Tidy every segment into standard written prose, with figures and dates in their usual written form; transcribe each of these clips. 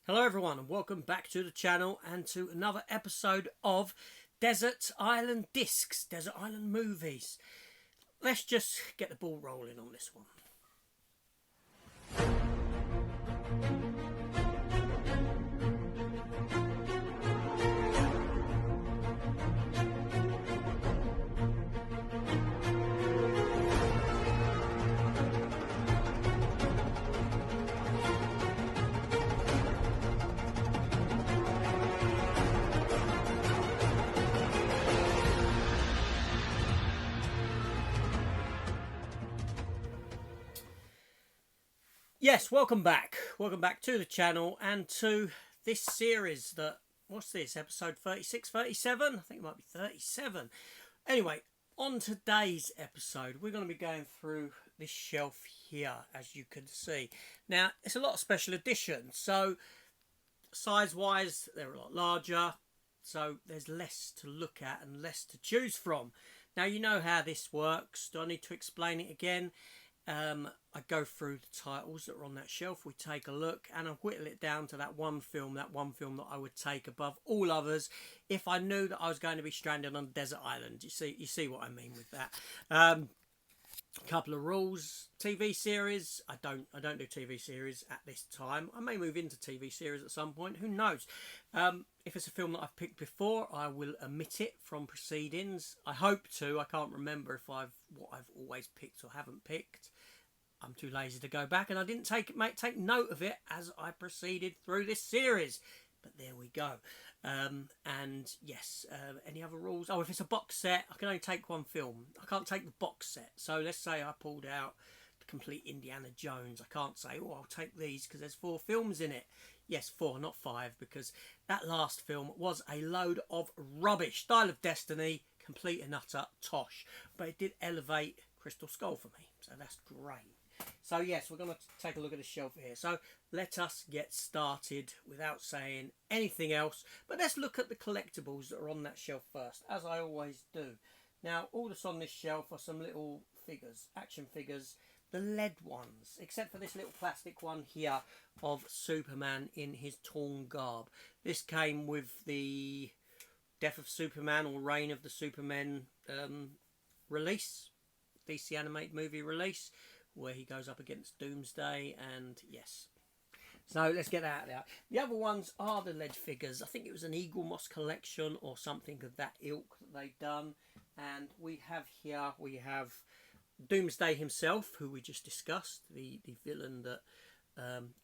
Hello everyone and welcome back to the channel and to another episode of Desert Island Discs, Desert Island Movies. Let's just get the ball rolling on this one. Yes, welcome back. Welcome back to the channel and to this series that, what's this, episode 36, 37? I think it might be 37. Anyway, on today's episode, we're going to be going through this shelf here, as you can see. Now, it's a lot of special editions, so size-wise, they're a lot larger, so there's less to look at and less to choose from. Now, you know how this works. Do I need to explain it again? I go through the titles that are on that shelf, we take a look, and I whittle it down to that one film that I would take above all others if I knew that I was going to be stranded on a desert island. You see what I mean with that. A couple of rules. TV series, I don't do TV series at this time. I may move into TV series at some point, who knows. If it's a film that I've picked before, I will omit it from proceedings. I hope to. I can't remember if what I've always picked or haven't picked. I'm too lazy to go back, and I didn't take note of it as I proceeded through this series. But there we go. And yes, any other rules? Oh, if it's a box set, I can only take one film. I can't take the box set. So let's say I pulled out the complete Indiana Jones. I can't say, oh, I'll take these because there's 4 films in it. Yes, 4, not 5, because that last film was a load of rubbish. Dial of Destiny, complete and utter tosh. But it did elevate Crystal Skull for me, so that's great. So yes, we're going to take a look at the shelf here. So let us get started without saying anything else. But let's look at the collectibles that are on that shelf first, as I always do. Now, all that's on this shelf are some little figures, action figures, the lead ones, except for this little plastic one here of Superman in his torn garb. This came with the Death of Superman or Reign of the Supermen release, DC animated movie release, where he goes up against Doomsday, and yes. So let's get that out there. The other ones are the lead figures. I think it was an Eagle Moss collection or something of that ilk that they've done. And we have Doomsday himself, who we just discussed, the villain that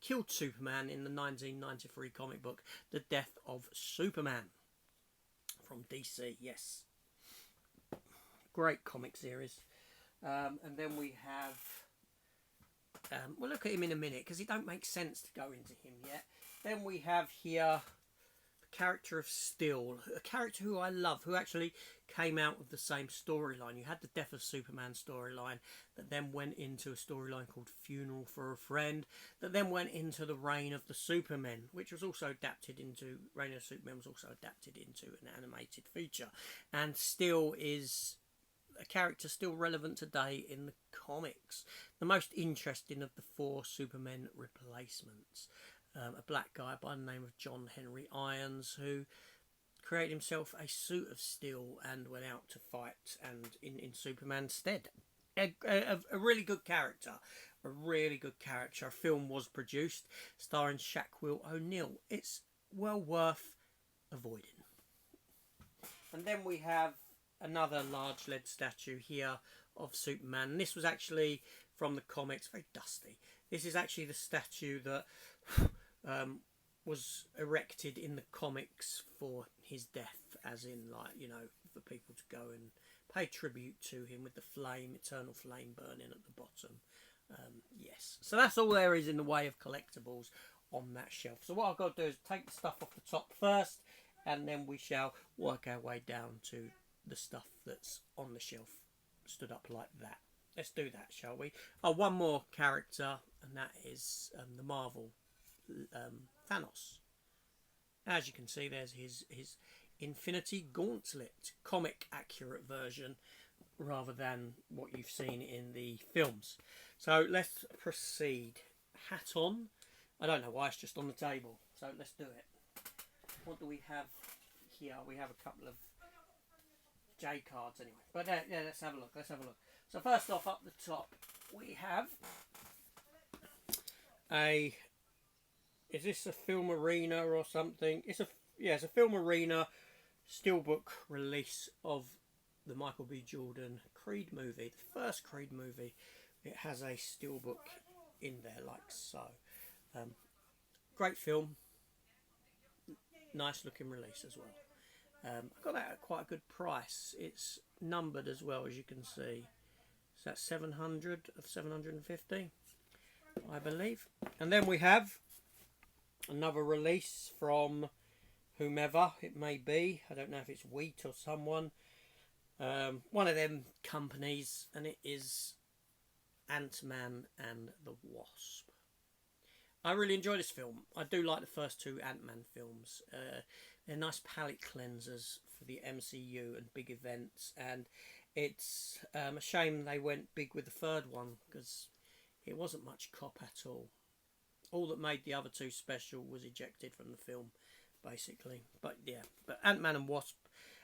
killed Superman in the 1993 comic book, The Death of Superman, from DC, yes. Great comic series. And then we have... we'll look at him in a minute because it don't make sense to go into him yet. Then we have here the character of Steel, a character who I love, who actually came out with the same storyline. You had the Death of Superman storyline that then went into a storyline called Funeral for a Friend, that then went into the Reign of the Supermen, which was also adapted into Reign of the Supermen was also adapted into an animated feature, and Steel is a character still relevant today in the comics. The most interesting of the 4 Supermen replacements. A black guy by the name of John Henry Irons, who created himself a suit of steel and went out to fight and in Superman's stead. A really good character. A really good character. A film was produced starring Shaquille O'Neal. It's well worth avoiding. And then we have another large lead statue here of Superman. This was actually from the comics, very dusty. This is actually the statue that was erected in the comics for his death, as in, like, you know, for people to go and pay tribute to him with the flame, eternal flame burning at the bottom. Yes, so that's all there is in the way of collectibles on that shelf. So what I've got to do is take the stuff off the top first, and then we shall work our way down to the stuff that's on the shelf, stood up like that. Let's do that, shall we? Oh, one more character, and that is the Marvel Thanos. As you can see, there's his Infinity Gauntlet, comic accurate version, rather than what you've seen in the films. So let's proceed. Hat on. I don't know why it's just on the table. So let's do it. What do we have here? We have a couple of J cards anyway. But yeah, let's have a look. Let's have a look. So first off, up the top, we have a... Is this a Film Arena or something? It's a Film Arena steelbook release of the Michael B. Jordan Creed movie, the first Creed movie. It has a steelbook in there like so. Great film, nice looking release as well. I got that at quite a good price. It's numbered as well, as you can see. So that's 700 of 750, I believe. And then we have another release from whomever it may be. I don't know if it's Wheat or someone. One of them companies, and it is Ant-Man and the Wasp. I really enjoy this film. I do like the first two Ant-Man films. They're nice palate cleansers for the MCU and big events, and it's a shame they went big with the third one because it wasn't much cop at all. All that made the other two special was ejected from the film, basically. But yeah, but Ant-Man and Wasp,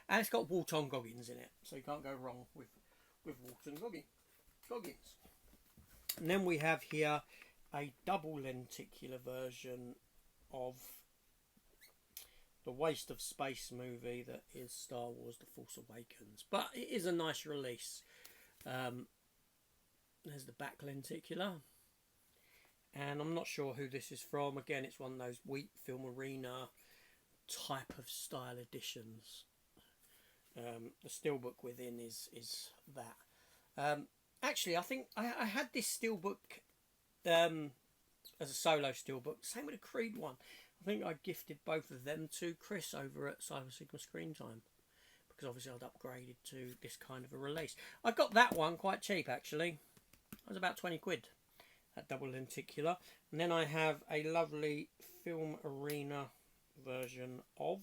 and it's got Walton Goggins in it, so you can't go wrong with Walton Goggins. And then we have here a double lenticular version of the waste of space movie that is Star Wars The Force Awakens. But it is a nice release. There's the back lenticular. And I'm not sure who this is from. Again, it's one of those Wheat Film Arena type of style editions. The steelbook within is that. Actually, I think I had this steelbook as a solo steelbook. Same with the Creed one. I think I gifted both of them to Chris over at Cyber Sigma Screen Time, because obviously I'd upgraded to this kind of a release. I got that one quite cheap actually. It was about 20 quid, that double lenticular. And then I have a lovely Film Arena version of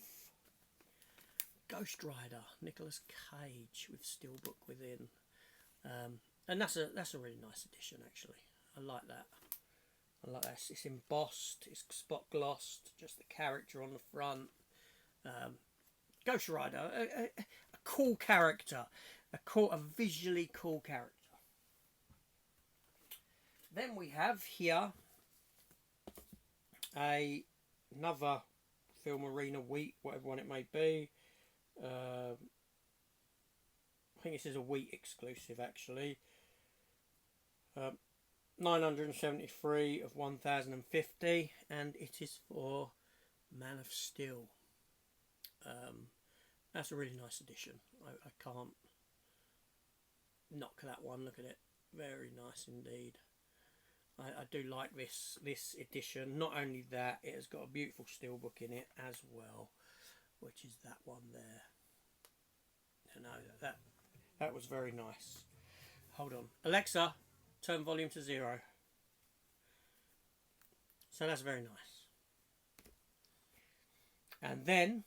Ghost Rider, Nicolas Cage, with steelbook within. And that's a really nice edition actually. I like that. I like that. It's embossed, it's spot glossed, just the character on the front. Ghost Rider, a cool character, a visually cool character. Then we have here another Film Arena Wheat, whatever one it may be. I think this is a Wheat exclusive actually. 973 of 1050, and it is for Man of Steel. That's a really nice edition. I can't knock that one. Look at it, very nice indeed. I do like this edition. Not only that, it has got a beautiful steelbook in it as well, which is that one there. You know, that was very nice. Hold on, Alexa, turn volume to 0. So that's very nice. And then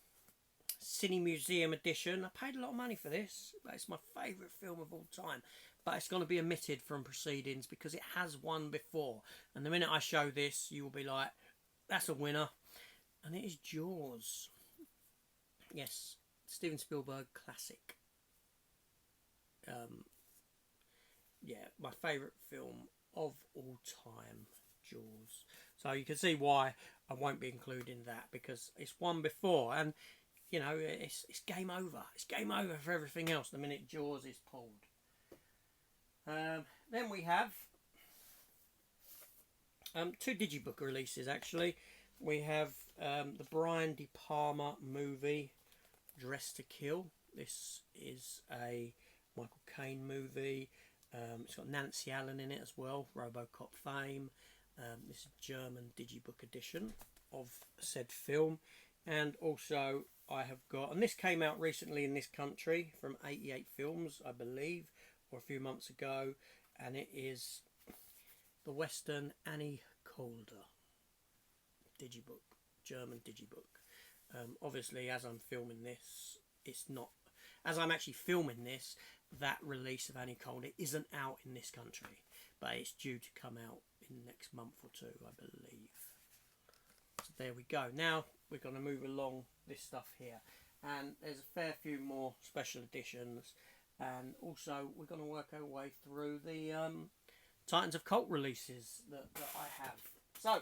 Cine Museum edition. I paid a lot of money for this, but it's my favourite film of all time. But it's going to be omitted from proceedings because it has won before. And the minute I show this, you will be like, that's a winner. And it is Jaws. Yes, Steven Spielberg classic. Yeah, my favourite film of all time, Jaws. So you can see why I won't be including that, because it's won before, and you know it's game over. It's game over for everything else the minute Jaws is pulled. Then we have two Digibook releases actually. We have the Brian De Palma movie, Dressed to Kill. This is a Michael Caine movie. It's got Nancy Allen in it as well, RoboCop fame. This is a German Digibook edition of said film. And also I have got, and this came out recently in this country from 88 Films, I believe, or a few months ago, and it is the Western Annie Calder Digibook, German Digibook. Obviously, as I'm filming this, it's not, as I'm actually filming this, that release of Annie Calder isn't out in this country, but it's due to come out in the next month or two, I believe. So there we go. Now we're going to move along this stuff here, and there's a fair few more special editions, and also we're going to work our way through the Titans of Cult releases that I have. So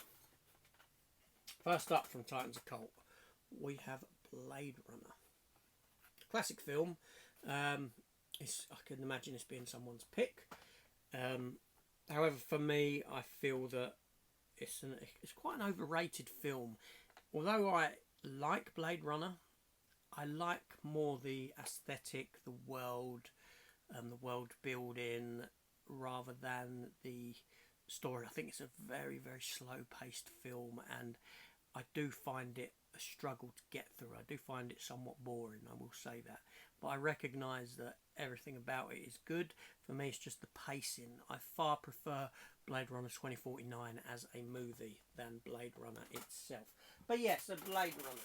first up from Titans of Cult, we have Blade Runner. Classic film. I can imagine this being someone's pick. However, for me, I feel that it's quite an overrated film. Although I like Blade Runner, I like more the aesthetic, the world building, rather than the story. I think it's a very, very slow-paced film, and I do find it a struggle to get through. I do find it somewhat boring, I will say that. But I recognise that everything about it is good. For me, it's just the pacing. I far prefer Blade Runner 2049 as a movie than Blade Runner itself. But yes, a Blade Runner.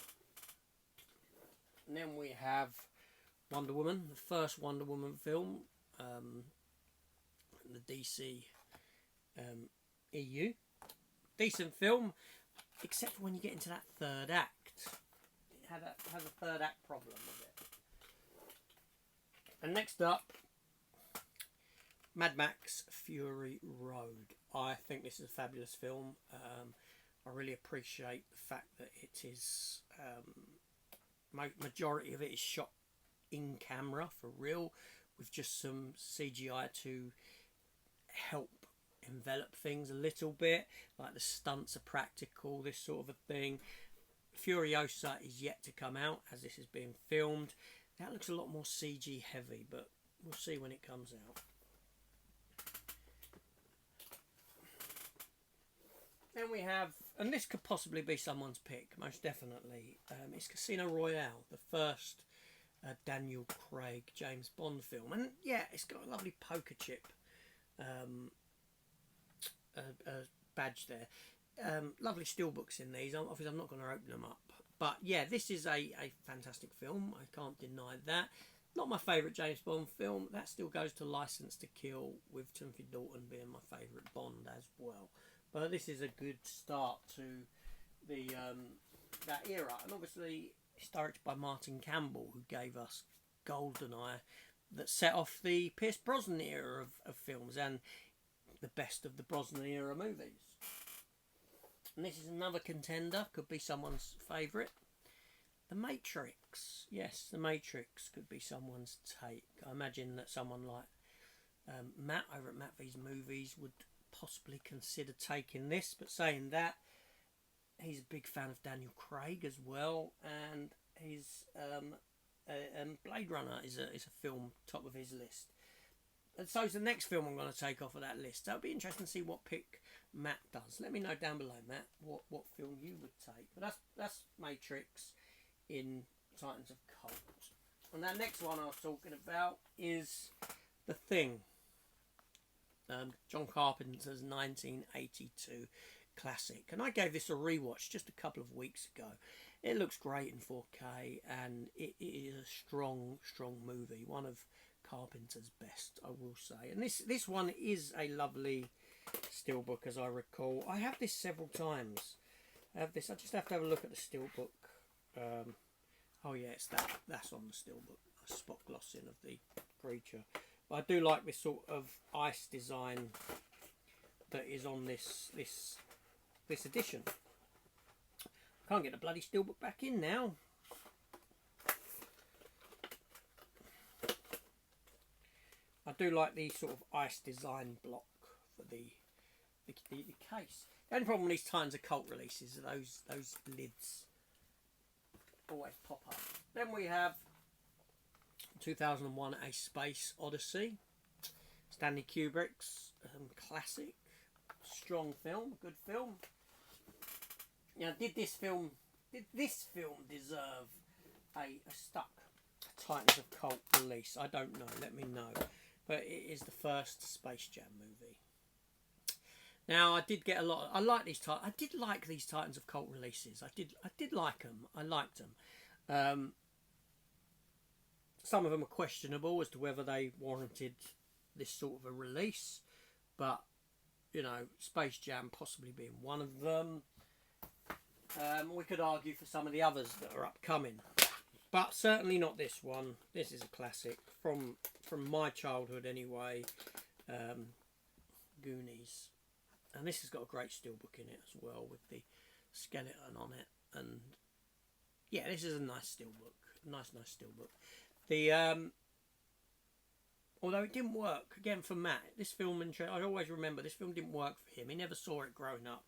And then we have Wonder Woman, the first Wonder Woman film, the DC EU. Decent film, except when you get into that third act. It has a third act problem with it. And next up, Mad Max Fury Road. I think this is a fabulous film. I really appreciate the fact that it is majority of it is shot in camera for real, with just some CGI to help envelop things a little bit, like the stunts are practical, this sort of a thing. Furiosa is yet to come out as this is being filmed. That looks a lot more CG heavy, but we'll see when it comes out. Then we have, and this could possibly be someone's pick, most definitely, it's Casino Royale, the first Daniel Craig James Bond film. And yeah, it's got a lovely poker chip badge there. Lovely steelbooks in these. Obviously, I'm not going to open them up. But yeah, this is a fantastic film. I can't deny that. Not my favourite James Bond film. That still goes to License to Kill, with Timothy Dalton being my favourite Bond as well. But this is a good start to the that era. And obviously, it's directed by Martin Campbell, who gave us GoldenEye, that set off the Pierce Brosnan era of films and the best of the Brosnan era movies. And this is another contender, could be someone's favourite. The Matrix. Yes, The Matrix could be someone's take. I imagine that someone like Matt over at Matt V's Movies would possibly consider taking this. But saying that, he's a big fan of Daniel Craig as well, and his Blade Runner is a film top of his list. And so is the next film I'm going to take off of that list. So it'll be interesting to see what pick Matt does. Let me know down below, Matt, what film you would take. But that's Matrix in Titans of Cult. And that next one I was talking about is The Thing. John Carpenter's 1982 classic. And I gave this a rewatch just a couple of weeks ago. It looks great in 4K, and it is a strong movie. One of Carpenter's best, I will say. And this one is a lovely steelbook, as I recall. I have this several times. I just have to have a look at the steelbook. Oh yeah, it's that's on the steelbook. A spot glossing of the creature. But I do like this sort of ice design that is on this edition. Can't get the bloody steelbook back in now. I do like the sort of ice design block for the case. The only problem with these Titans of Cult releases are those lids always pop up. Then we have 2001: A Space Odyssey. Stanley Kubrick's classic, strong film, good film. Now, did this film deserve a stuck Titans of Cult release? I don't know. Let me know. But it is the first Space Jam movie. Now, I did get a lot. I like these. I did like these Titans of Cult releases. I did like them. I liked them. Some of them are questionable as to whether they warranted this sort of a release, but you know, Space Jam possibly being one of them. We could argue for some of the others that are upcoming, but certainly not this one. This is a classic from my childhood anyway. Goonies, and this has got a great steelbook in it as well with the skeleton on it, and yeah, this is a nice steelbook, nice steelbook. The although it didn't work again for Matt, this film, and I always remember this film didn't work for him. He never saw it growing up.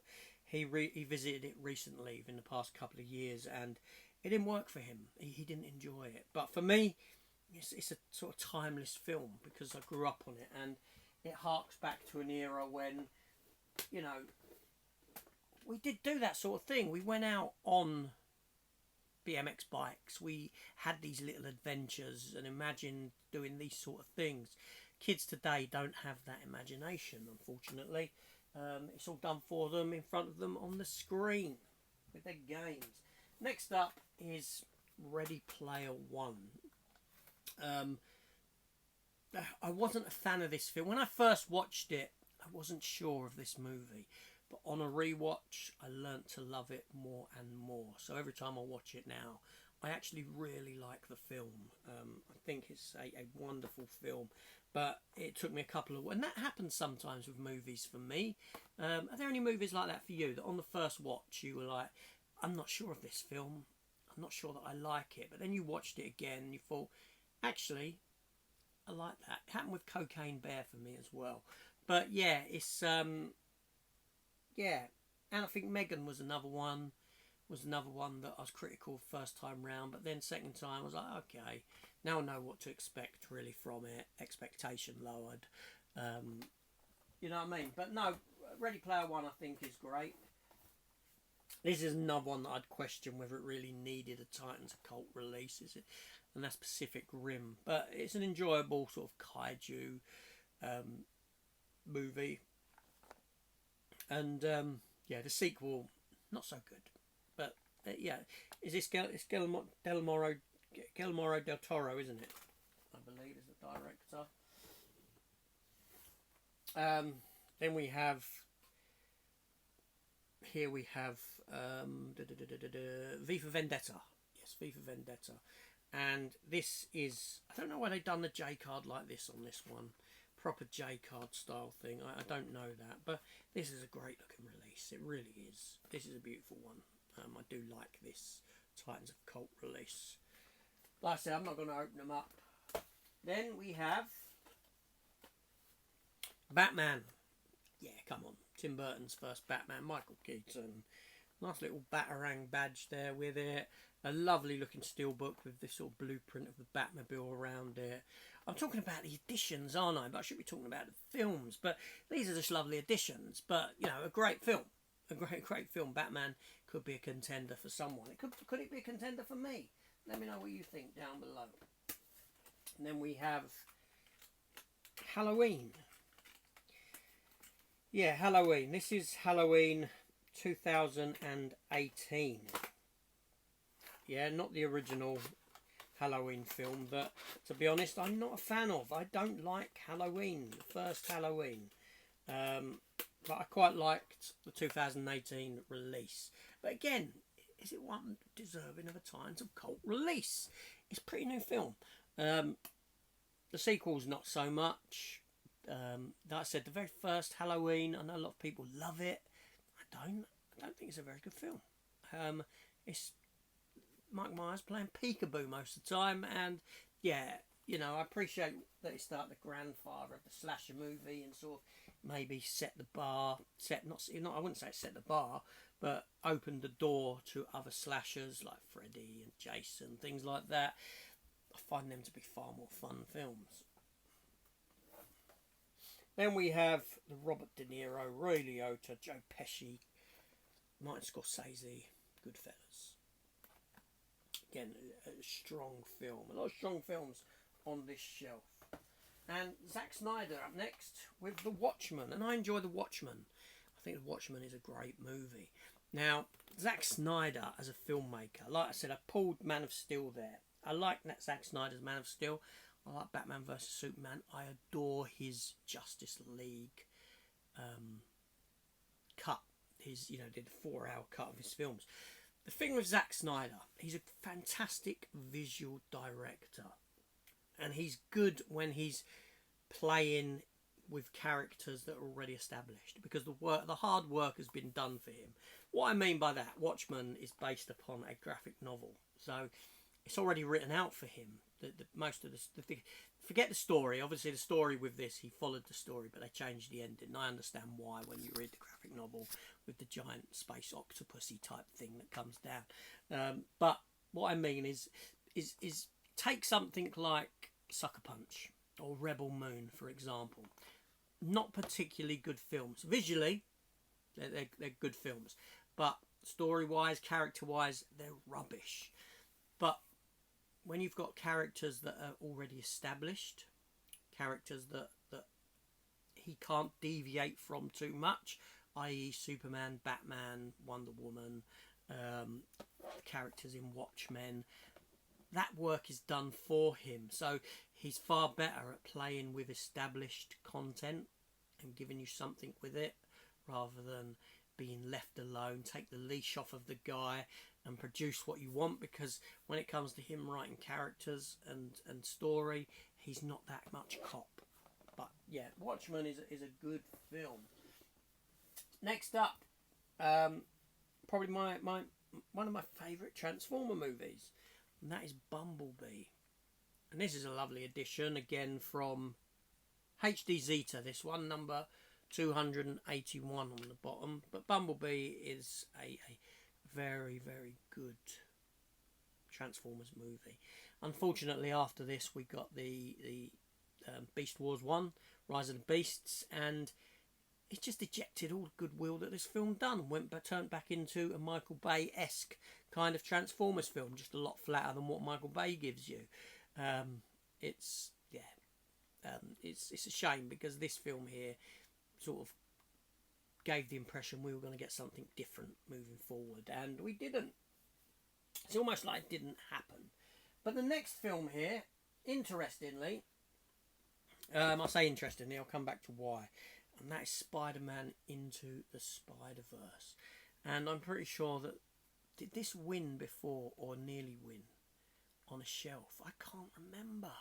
He visited it recently in the past couple of years, and it didn't work for him. He didn't enjoy it. But for me, it's a sort of timeless film because I grew up on it, and it harks back to an era when, you know, we did do that sort of thing. We went out on BMX bikes. We had these little adventures and imagined doing these sort of things. Kids today don't have that imagination, unfortunately. It's all done for them in front of them on the screen with their games. Next up is Ready Player One. I wasn't a fan of this film. When I first watched it, I wasn't sure of this movie. But on a rewatch, I learnt to love it more and more. So every time I watch it now, I actually really like the film. I think it's a wonderful film. But it took me a couple of... And that happens sometimes with movies for me. Are there any movies like that for you? That on the first watch, you were like, I'm not sure of this film. I'm not sure that I like it. But then you watched it again and you thought, actually, I like that. It happened with Cocaine Bear for me as well. But yeah, it's... yeah, and I think Megan was another one that I was critical first time round, but then second time I was like, okay, now I know what to expect really from it. Expectation lowered. You know what I mean? But no, Ready Player One I think is great. This is another one that I'd question whether it really needed a Titans of Cult release, is it? And that's Pacific Rim. But it's an enjoyable sort of kaiju movie. And yeah, the sequel, not so good. But yeah, is this Guillermo del Toro, isn't it? I believe is the director. Then we have here we have V for Vendetta. Yes, V for Vendetta. And this is, I don't know why they've done the J card like this on this one. Proper J card style thing. I don't know that, but this is a great looking release. It really is. This is a beautiful one. I do like this Titans of Cult release. Like I said, I'm not going to open them up. Then we have Batman. Yeah, come on. Tim Burton's first Batman. Michael Keaton. Nice little Batarang badge there with it. A lovely looking steelbook with this sort of blueprint of the Batmobile around it. I'm talking about the editions, aren't I? But I should be talking about the films. But these are just lovely editions. But, you know, a great film. A great film. Batman could be a contender for someone. Could it be a contender for me? Let me know what you think down below. And then we have Halloween. Yeah, Halloween. This is Halloween 2018. Yeah, not the original Halloween film, but to be honest, I'm not a fan of. I don't like Halloween, the first Halloween. But I quite liked the 2018 release. But again, is it one deserving of a Titans of Cult release? It's a pretty new film. The sequel's not so much. Like I said, the very first Halloween, I know a lot of people love it. I don't think it's a very good film. It's Mike Myers playing peekaboo most of the time, and yeah, you know, I appreciate that he started the grandfather of the slasher movie and sort of maybe set the bar, I wouldn't say set the bar, but opened the door to other slashers like Freddy and Jason, things like that. I find them to be far more fun films. Then we have the Robert De Niro, Ray Liotta, Joe Pesci, Martin Scorsese, Goodfellas. Again, a strong film. A lot of strong films on this shelf. And Zack Snyder up next with The Watchmen. And I enjoy The Watchmen. I think The Watchmen is a great movie. Now, Zack Snyder as a filmmaker, like I said, I pulled Man of Steel there. I like Zack Snyder's Man of Steel. I like Batman vs Superman. I adore his Justice League cut did a 4-hour cut of his films. The thing with Zack Snyder, he's a fantastic visual director, and he's good when he's playing with characters that are already established, because the hard work has been done for him. What I mean by that, Watchmen is based upon a graphic novel, so it's already written out for him. Most of forget the story. Obviously, the story with this, he followed the story, but they changed the ending. And I understand why when you read the graphic novel with the giant space octopusy type thing that comes down. But what I mean is take something like Sucker Punch or Rebel Moon, for example. Not particularly good films. Visually, they're good films, but story-wise, character-wise, they're rubbish. But when you've got characters that are already established, characters that he can't deviate from too much, i.e. Superman, Batman, Wonder Woman, the characters in Watchmen, that work is done for him. So he's far better at playing with established content and giving you something with it, rather than being left alone, take the leash off of the guy and produce what you want, because when it comes to him writing characters and story, he's not that much cop. But yeah, Watchmen is a good film. Next up, probably my one of my favourite Transformer movies, and that is Bumblebee. And this is a lovely addition, again from HD Zeta, this one, number 281 on the bottom. But Bumblebee is a very, very good Transformers movie. Unfortunately, after this, we got the Beast Wars 1, Rise of the Beasts, and it just ejected all the goodwill that this film done, turned back into a Michael Bay-esque kind of Transformers film, just a lot flatter than what Michael Bay gives you. It's a shame, because this film here sort of gave the impression we were going to get something different moving forward, and we didn't. It's almost like it didn't happen. But the next film here, interestingly, I say interestingly, I'll come back to why, and that is Spider-Man Into the Spider-Verse. And I'm pretty sure that, did this win before or nearly win on a shelf? I can't remember.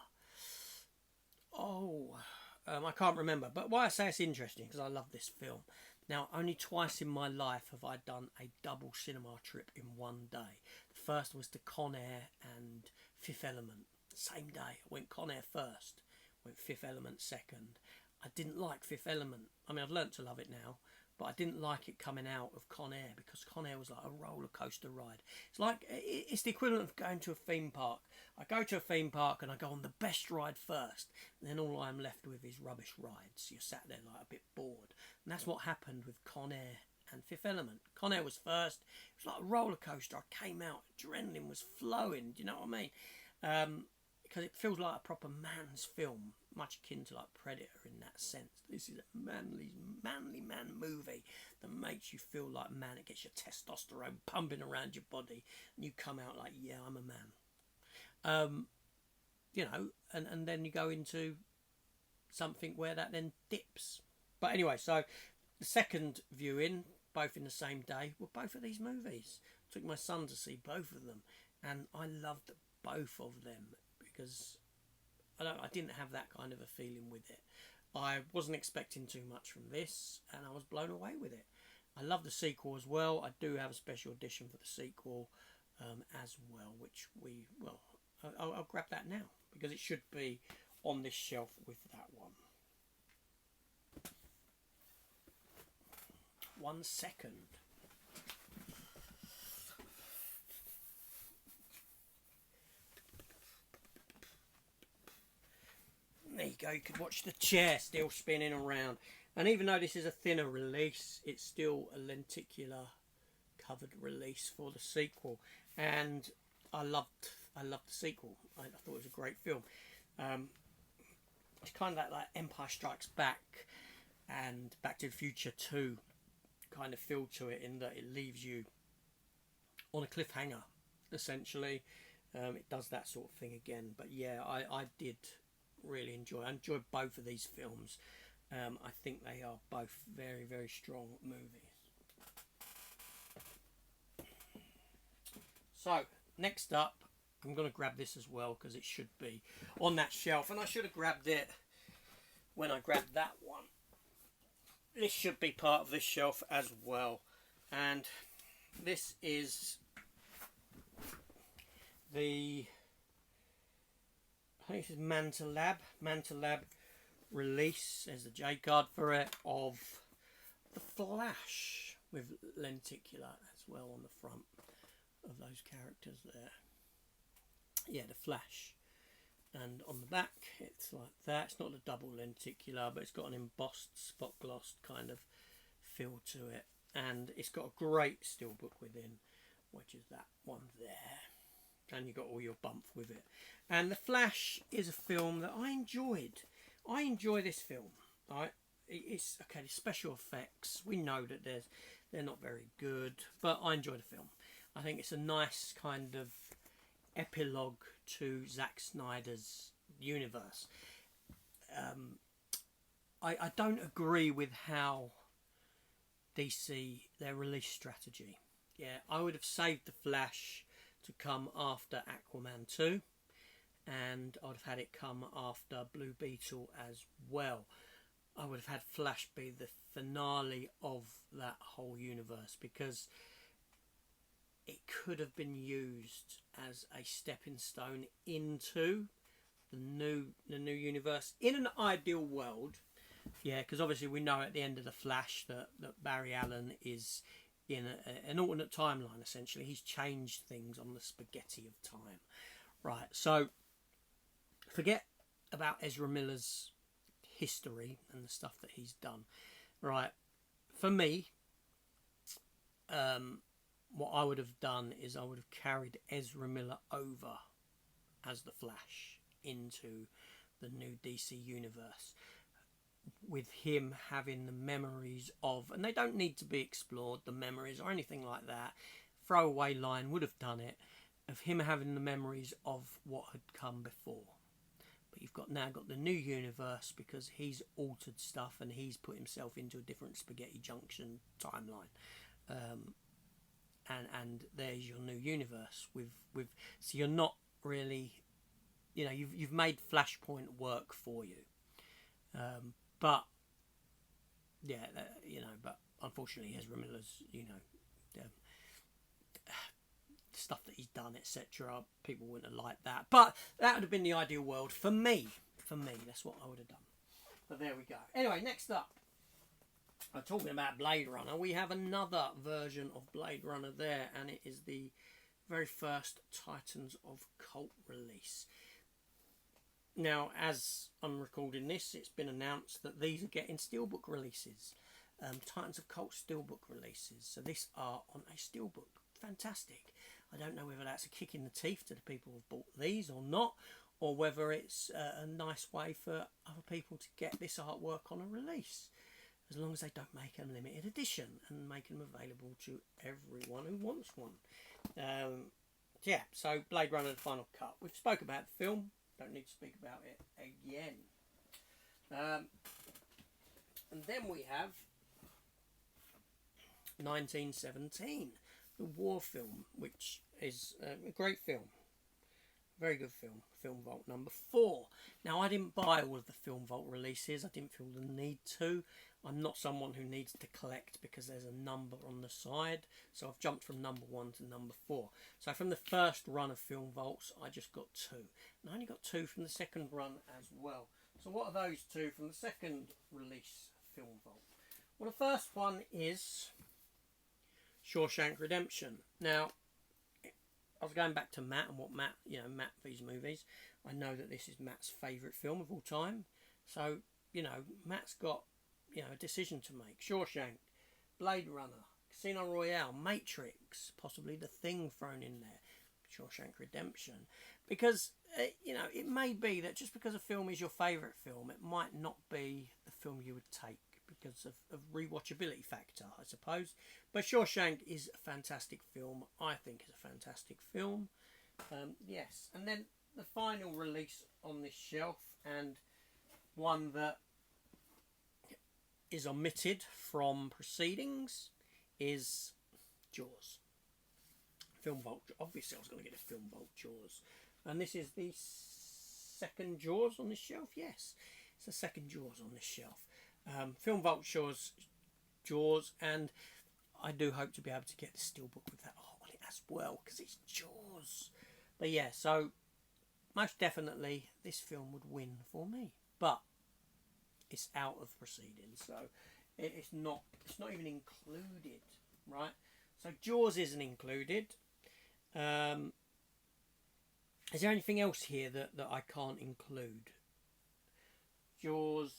I can't remember. But why I say it's interesting, because I love this film. Now, only twice in my life have I done a double cinema trip in one day. The first was to Con Air and Fifth Element. Same day. I went Con Air first, went Fifth Element second. I didn't like Fifth Element. I mean, I've learnt to love it now, but I didn't like it coming out of Con Air, because Con Air was like a roller coaster ride. It's the equivalent of going to a theme park. I go to a theme park and I go on the best ride first, and then all I'm left with is rubbish rides. You're sat there like a bit bored. And that's what happened with Con Air and Fifth Element. Con Air was first. It was like a roller coaster. I came out, adrenaline was flowing. Do you know what I mean? Because it feels like a proper man's film, much akin to like Predator in that sense. This is a manly man movie that makes you feel like man. It gets your testosterone pumping around your body, and you come out like, yeah, I'm a man. And then you go into something where that then dips. But anyway, so the second viewing, both in the same day, were both of these movies. I took my son to see both of them, and I loved both of them, because I didn't have that kind of a feeling with it. I wasn't expecting too much from this, and I was blown away with it. I love the sequel as well. I do have a special edition for the sequel as well, which I'll grab that now, because it should be on this shelf with that one. 1 second. There you go, you could watch the chair still spinning around. And even though this is a thinner release, it's still a lenticular covered release for the sequel. And I loved the sequel. I thought it was a great film. It's kind of like Empire Strikes Back and Back to the Future 2 kind of feel to it, in that it leaves you on a cliffhanger, essentially. It does that sort of thing again. But yeah, I did really enjoy. I enjoyed both of these films. I think they are both very, very strong movies. So, next up, I'm going to grab this as well because it should be on that shelf. And I should have grabbed it when I grabbed that one. This should be part of this shelf as well. And this is the, I think this is Manta Lab release. There's the J card for it of the Flash with lenticular as well on the front of those characters there. Yeah, the Flash. And on the back it's like that. It's not the double lenticular, but it's got an embossed spot gloss kind of feel to it, and it's got a great steelbook within, which is that one there, and you got all your bump with it. And The Flash is a film that I enjoyed. I enjoy this film. Right, it's okay. The special effects, we know that they're not very good, but I enjoy the film. I think it's a nice kind of epilogue to Zack Snyder's universe. I don't agree with how DC, their release strategy. Yeah, I would have saved The Flash to come after Aquaman 2, and I'd have had it come after Blue Beetle as well. I would have had Flash be the finale of that whole universe, because it could have been used as a stepping stone into the new universe in an ideal world. Yeah, because obviously we know at the end of The Flash that Barry Allen is in an alternate timeline, essentially. He's changed things on the spaghetti of time. Right, so forget about Ezra Miller's history and the stuff that he's done. Right, for me, what I would have done is I would have carried Ezra Miller over as the Flash into the new DC universe, with him having the memories of, and they don't need to be explored, the memories or anything like that. Throwaway line would have done it, of him having the memories of what had come before. But you've now got the new universe, because he's altered stuff and he's put himself into a different Spaghetti Junction timeline. And there's your new universe with so you're not really, you've made Flashpoint work for you, but yeah, but unfortunately Ezra Miller's stuff that he's done, etc., people wouldn't have liked that, but that would have been the ideal world for me. That's what I would have done. But there we go. Anyway, next up, talking about Blade Runner, we have another version of Blade Runner there, and it is the very first Titans of Cult release. Now, as I'm recording this, it's been announced that these are getting steelbook releases. Titans of Cult steelbook releases. So these are on a steelbook. Fantastic. I don't know whether that's a kick in the teeth to the people who've bought these or not, or whether it's a nice way for other people to get this artwork on a release, as long as they don't make a limited edition and make them available to everyone who wants one. Yeah, so Blade Runner: The Final Cut. We've spoke about the film. Don't need to speak about it again. And then we have 1917, the war film, which is a great film. Very good film. Film Vault number 4. Now, I didn't buy all of the Film Vault releases. I didn't feel the need to. I'm not someone who needs to collect because there's a number on the side. So I've jumped from number 1 to number 4. So from the first run of Film Vaults, I just got 2. And I only got 2 from the second run as well. So what are those 2 from the second release Film Vault? Well, the first one is Shawshank Redemption. Now, I was going back to Matt and what Matt for his movies. I know that this is Matt's favourite film of all time. So, Matt's got, a decision to make. Shawshank, Blade Runner, Casino Royale, Matrix, possibly The Thing thrown in there, Shawshank Redemption. Because, it may be that just because a film is your favourite film, it might not be the film you would take because of rewatchability factor, I suppose. But Shawshank is a fantastic film. I think it's a fantastic film. Yes. And then the final release on this shelf, and one that is omitted from proceedings, is Jaws. Film Vault. Obviously, I was going to get a Film Vault Jaws. And this is the second Jaws on this shelf. Yes, it's the second Jaws on this shelf. Film Vault Jaws, and I do hope to be able to get the steelbook with that art on it as well, because it's Jaws. But yeah, so most definitely this film would win for me, but it's out of proceedings, so it's not even included, right? So Jaws isn't included. Is there anything else here that I can't include? Jaws.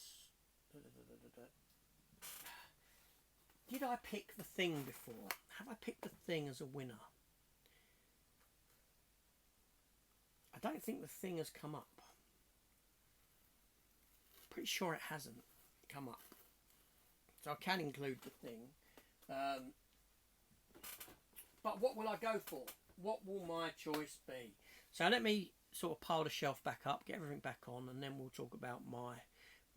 Did I pick The Thing before? Have I picked The Thing as a winner? I don't think The Thing has come up. Pretty sure it hasn't come up. So I can include The Thing. But what will I go for? What will my choice be? So let me sort of pile the shelf back up, get everything back on, and then we'll talk about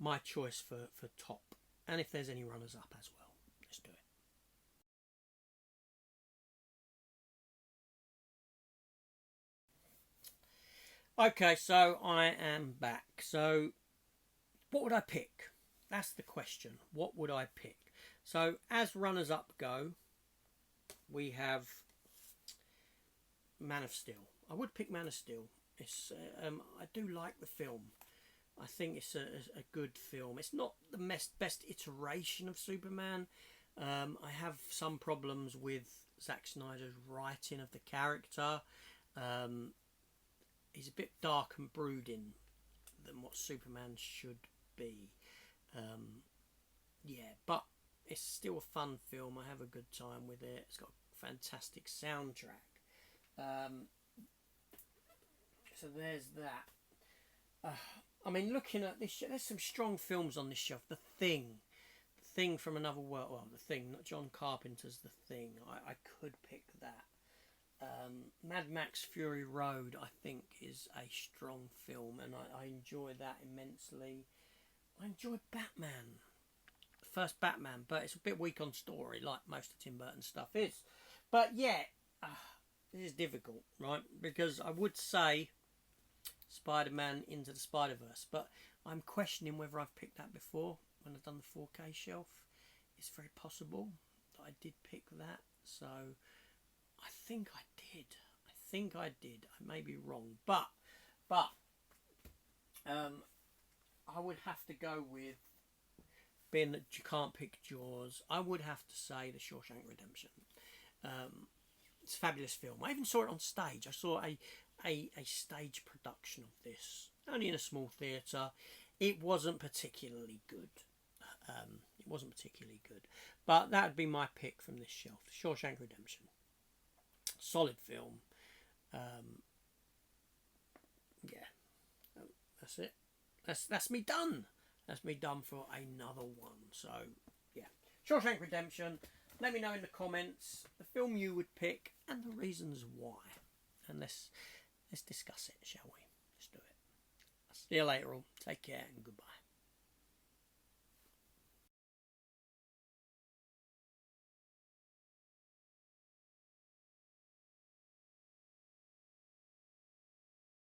my choice for top. And if there's any runners up as well. Let's do it. Okay, so I am back. So what would I pick? That's the question. What would I pick? So as runners up go, we have Man of Steel. I would pick Man of Steel. It's I do like the film. I think it's a good film. It's not the best iteration of Superman. I have some problems with Zack Snyder's writing of the character. He's a bit dark and brooding than what Superman should be. Yeah, but it's still a fun film. I have a good time with it. It's got a fantastic soundtrack. So there's that. I mean, looking at this, there's some strong films on this shelf. The Thing from Another World. Well, The Thing, not John Carpenter's The Thing. I could pick that. Mad Max Fury Road, I think, is a strong film, and I enjoy that immensely. I enjoy Batman, the first Batman, but it's a bit weak on story, like most of Tim Burton's stuff is. But yeah, this is difficult, right? Because I would say Spider-Man Into the Spider-Verse, but I'm questioning whether I've picked that before when I've done the 4K shelf. It's very possible that I did pick that, so I think I did. I may be wrong, but I would have to go with, being that you can't pick Jaws, I would have to say The Shawshank Redemption. It's a fabulous film. I even saw it on stage. I saw a stage production of this, only in a small theatre. It wasn't particularly good. But that would be my pick from this shelf. Shawshank Redemption. Solid film. Yeah, that's it. That's me done. That's me done for another one. So yeah, Shawshank Redemption. Let me know in the comments the film you would pick and the reasons why, and let's discuss it, shall we? Let's do it. I'll see you later all. Take care and goodbye.